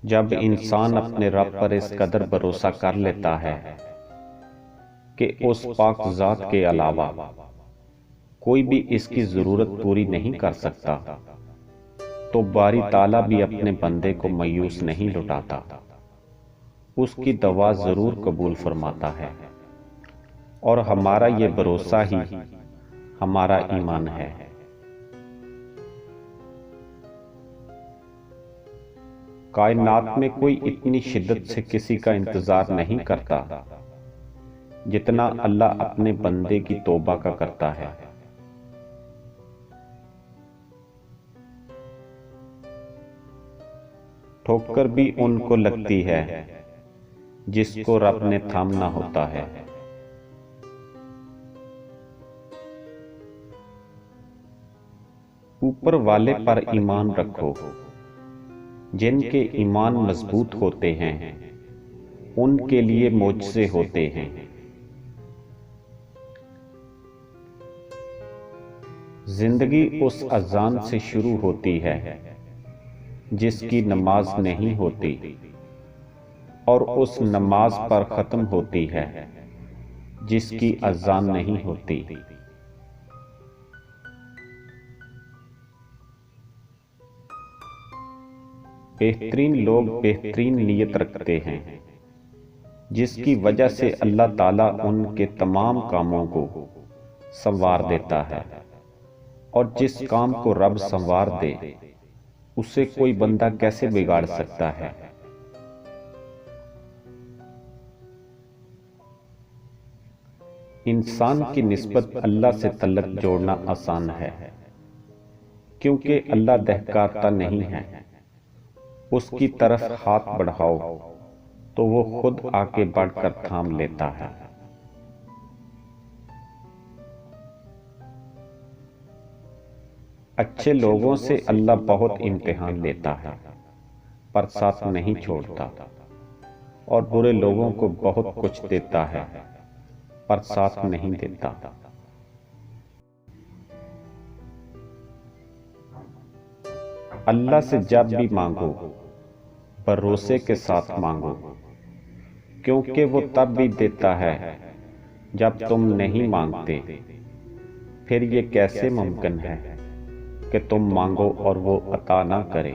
جب انسان اپنے رب پر اس قدر بھروسہ کر لیتا ہے کہ اس پاک ذات کے علاوہ کوئی بھی اس کی ضرورت پوری نہیں کر سکتا، تو باری تعالیٰ بھی اپنے بندے کو مایوس نہیں لٹاتا، اس کی دعا ضرور قبول فرماتا ہے۔ اور ہمارا یہ بھروسہ ہی ہمارا ایمان ہے۔ کائنات میں کوئی اتنی شدت سے کسی کا انتظار نہیں کرتا جتنا اللہ اپنے بندے کی توبہ کا کرتا ہے۔ ٹھوکر بھی ان کو لگتی ہے جس کو رب نے تھامنا ہوتا ہے۔ اوپر والے پر ایمان رکھو، جن کے ایمان مضبوط ہوتے ہیں ان کے لیے معجزے ہوتے ہیں۔ زندگی اس اذان سے شروع ہوتی ہے جس کی نماز نہیں ہوتی، اور اس نماز پر ختم ہوتی ہے جس کی اذان نہیں ہوتی۔ بہترین لوگ بہترین نیت رکھتے ہیں، جس کی وجہ سے اللہ تعالیٰ ان کے تمام کاموں کو سنوار دیتا ہے، اور جس کام کو رب سنوار دے اسے کوئی بندہ کیسے بگاڑ سکتا ہے۔ انسان کی نسبت اللہ سے تعلق جوڑنا آسان ہے، کیونکہ اللہ دہکارتا نہیں ہے۔ اس کی طرف ہاتھ بڑھاؤ تو وہ خود آگے بڑھ کر تھام لیتا ہے۔ اچھے لوگوں سے اللہ بہت امتحان لیتا ہے پر ساتھ نہیں چھوڑتا، اور برے لوگوں کو بہت کچھ دیتا ہے پر ساتھ نہیں دیتا۔ اللہ سے جب بھی مانگو بھروسے کے ساتھ مانگو، کیونکہ وہ تب بھی دیتا ہے جب تم نہیں مانگتے۔ پھر یہ کیسے ممکن ہے کہ تم مانگو اور وہ عطا نہ کرے؟